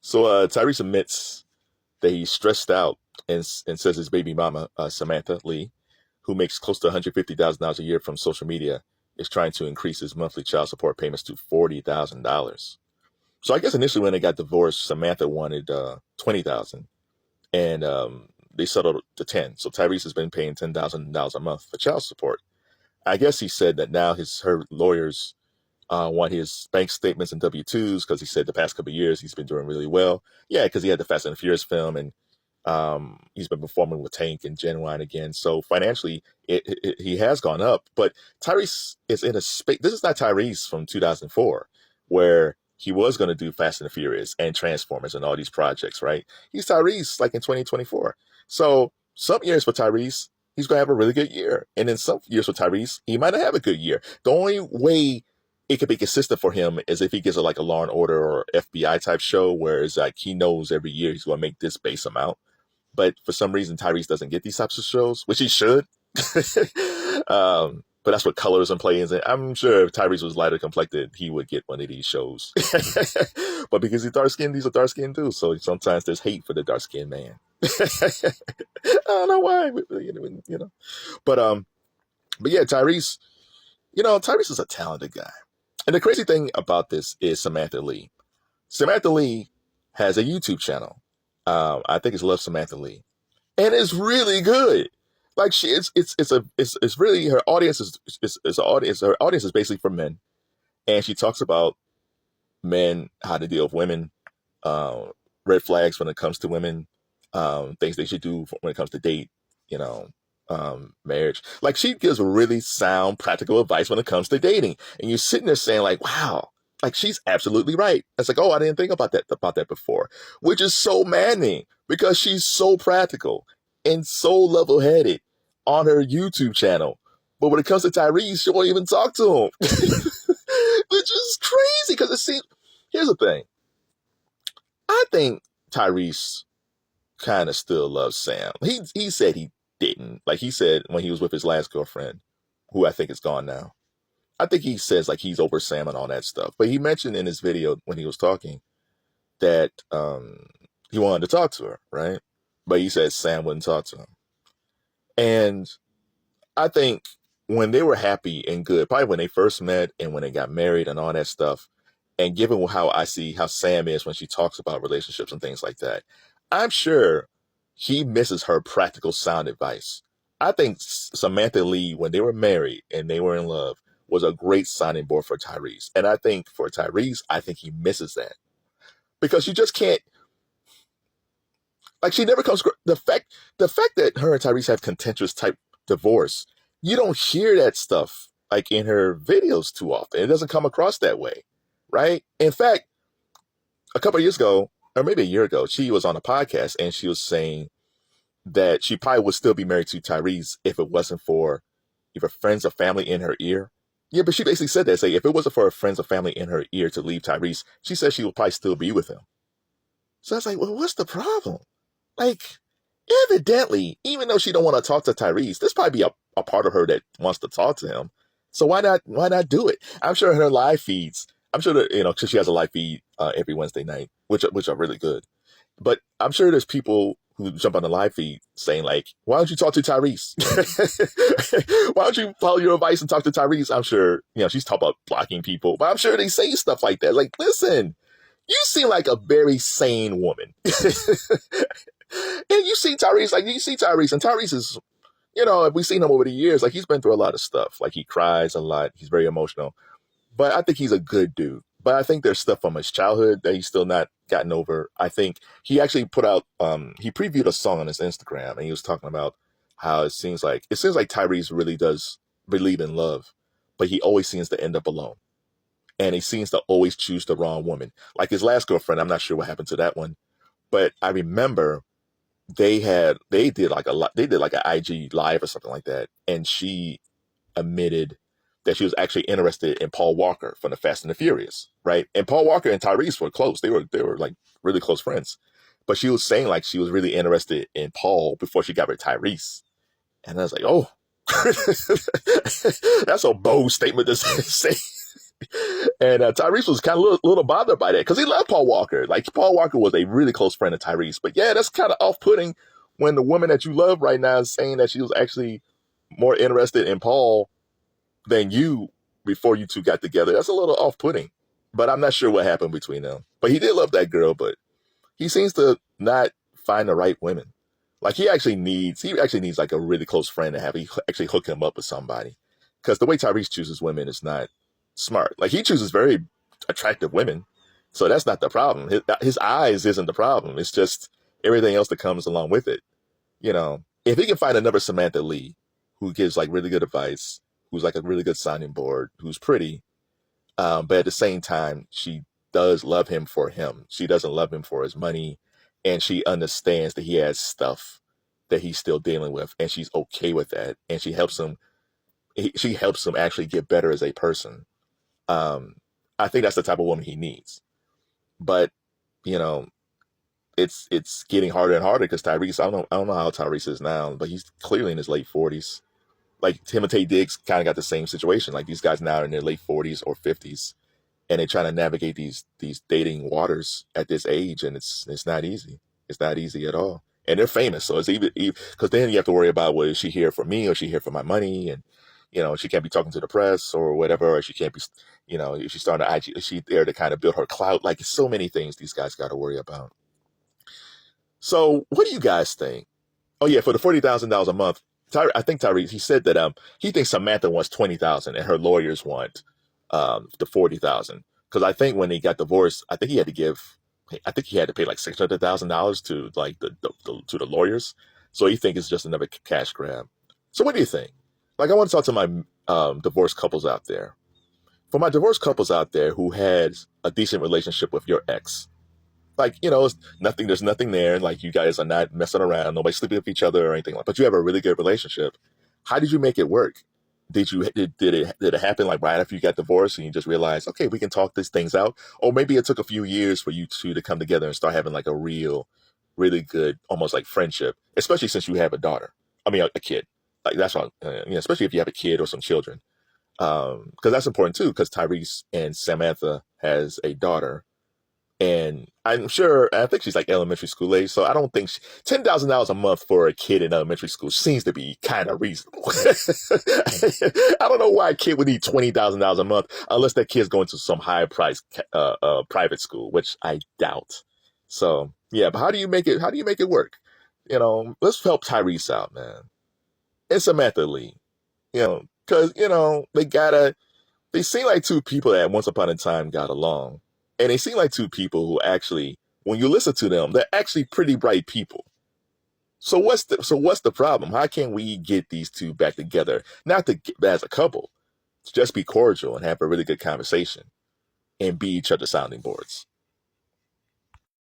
So Tyrese admits that he's stressed out and says his baby mama, Samantha Lee, who makes close to $150,000 a year from social media, is trying to increase his monthly child support payments to $40,000. So I guess initially when they got divorced, Samantha wanted $20,000, and they settled to 10. So Tyrese has been paying $10,000 a month for child support. I guess he said that now her lawyers want his bank statements and W-2s because he said the past couple of years he's been doing really well. Yeah, because he had the Fast and the Furious film, and he's been performing with Tank and Genuine again. So financially, he has gone up. But Tyrese is in a space. This is not Tyrese from 2004, where he was going to do Fast and the Furious and Transformers and all these projects, right? He's Tyrese like in 2024. So some years for Tyrese, he's going to have a really good year. And then some years for Tyrese, he might not have a good year. The only way it could be consistent for him is if he gets like a Law and Order or FBI type show where it's like he knows every year he's going to make this base amount. But for some reason, Tyrese doesn't get these types of shows, which he should. But that's what Colors and Plays. And I'm sure if Tyrese was lighter complected, he would get one of these shows. But because he's dark skinned, he's a dark skinned dude. So sometimes there's hate for the dark skinned man. I don't know why, you know. But yeah, Tyrese, Tyrese is a talented guy. And the crazy thing about this is Samantha Lee. Samantha Lee has a YouTube channel. I think it's Love Samantha Lee, and it's really good. Like it's really, her audience her audience is basically for men, and she talks about men, how to deal with women, red flags when it comes to women, things they should do when it comes to date, marriage. Like she gives really sound, practical advice when it comes to dating, and you're sitting there saying like, wow. Like she's absolutely right. It's like, oh, I didn't think about that before, which is so maddening because she's so practical and so level-headed on her YouTube channel. But when it comes to Tyrese, she won't even talk to him, which is crazy because it seems. Here's the thing. I think Tyrese kind of still loves Sam. He said he didn't. Like he said when he was with his last girlfriend, who I think is gone now. I think he says like he's over Sam and all that stuff. But he mentioned in his video when he was talking that he wanted to talk to her, right? But he said Sam wouldn't talk to him. And I think when they were happy and good, probably when they first met and when they got married and all that stuff, and given how I see how Sam is when she talks about relationships and things like that, I'm sure he misses her practical sound advice. I think Samantha Lee, when they were married and they were in love, was a great sounding board for Tyrese. And I think for Tyrese, I think he misses that. Because you just can't, like she never comes, the fact that her and Tyrese have contentious type divorce, you don't hear that stuff like in her videos too often. It doesn't come across that way, right? In fact, a couple of years ago, or maybe a year ago, she was on a podcast and she was saying that she probably would still be married to Tyrese if it wasn't for either friends or family in her ear. Yeah, but she basically said that. Say, if it wasn't for her friends or family in her ear to leave Tyrese, she said she would probably still be with him. So I was like, well, what's the problem? Like, evidently, even though she don't want to talk to Tyrese, there's probably a part of her that wants to talk to him. So why not do it? I'm sure her live feeds, I'm sure that, because she has a live feed every Wednesday night, which are really good. But I'm sure there's people who jump on the live feed saying like, why don't you talk to Tyrese? Why don't you follow your advice and talk to Tyrese? I'm sure, she's talking about blocking people, but I'm sure they say stuff like that. Like, listen, you seem like a very sane woman. And you see Tyrese, and Tyrese is, we've seen him over the years, like he's been through a lot of stuff. Like he cries a lot. He's very emotional, but I think he's a good dude. But I think there's stuff from his childhood that he's still not gotten over. I think he actually put out, he previewed a song on his Instagram, and he was talking about how it seems like Tyrese really does believe in love, but he always seems to end up alone. And he seems to always choose the wrong woman. Like his last girlfriend, I'm not sure what happened to that one, but I remember they did like an IG live or something like that. And she admitted that she was actually interested in Paul Walker from the Fast and the Furious, right? And Paul Walker and Tyrese were close. They were like really close friends. But she was saying like she was really interested in Paul before she got with Tyrese. And I was like, oh, that's a bold statement to say. And Tyrese was kind of a little bothered by that because he loved Paul Walker. Like Paul Walker was a really close friend of Tyrese. But yeah, that's kind of off-putting when the woman that you love right now is saying that she was actually more interested in Paul than you before you two got together. That's a little off-putting. But I'm not sure what happened between them. But he did love that girl, but he seems to not find the right women. Like he actually needs like a really close friend to have actually hook him up with somebody. Because the way Tyrese chooses women is not smart. Like he chooses very attractive women, so that's not the problem. His eyes isn't the problem. It's just everything else that comes along with it. If he can find another Samantha Lee who gives like really good advice, who's like a really good sounding board, who's pretty, but at the same time she does love him for him. She doesn't love him for his money, and she understands that he has stuff that he's still dealing with, and she's okay with that, and she helps him. She helps him actually get better as a person. Um, I think that's the type of woman he needs. But you know, it's getting harder and harder because Tyrese. I don't know how Tyrese is now, but he's clearly in his late 40s. Like Timothy Diggs kind of got the same situation. Like these guys now are in their late 40s or 50s, and they're trying to navigate these dating waters at this age, and it's not easy. It's not easy at all. And they're famous, so it's even because then you have to worry about, well, is she here for me or is she here for my money? And she can't be talking to the press or whatever, or she can't be, if she's starting to IG, is she there to kind of build her clout? Like so many things these guys got to worry about. So what do you guys think? Oh yeah, for the $40,000 a month, I think Tyrese, he said that he thinks Samantha wants 20,000 and her lawyers want the 40,000. Because I think when he got divorced, I think he had to pay like $600,000 to like to the lawyers. So he thinks it's just another cash grab. So what do you think? Like I want to talk to my divorced couples out there. For my divorced couples out there who had a decent relationship with your ex, like, it's nothing, there's nothing there. Like you guys are not messing around. Nobody's sleeping with each other or anything like that. But you have a really good relationship. How did you make it work? Did it happen like right after you got divorced and you just realized, okay, we can talk these things out? Or maybe it took a few years for you two to come together and start having like a real, really good, almost like friendship, especially since you have a daughter. I mean, a kid. Like that's what, especially if you have a kid or some children. Because that's important too, because Tyrese and Samantha has a daughter. And I think she's like elementary school age. So I don't think $10,000 a month for a kid in elementary school seems to be kind of reasonable. I don't know why a kid would need $20,000 a month unless that kid's going to some high price private school, which I doubt. So yeah, but how do you make it work? Let's help Tyrese out, man. And Samantha Lee, because, they seem like two people that once upon a time got along. And they seem like two people who actually, when you listen to them, they're actually pretty bright people. So what's the problem? How can we get these two back together? Not to get as a couple, to just be cordial and have a really good conversation and be each other's sounding boards.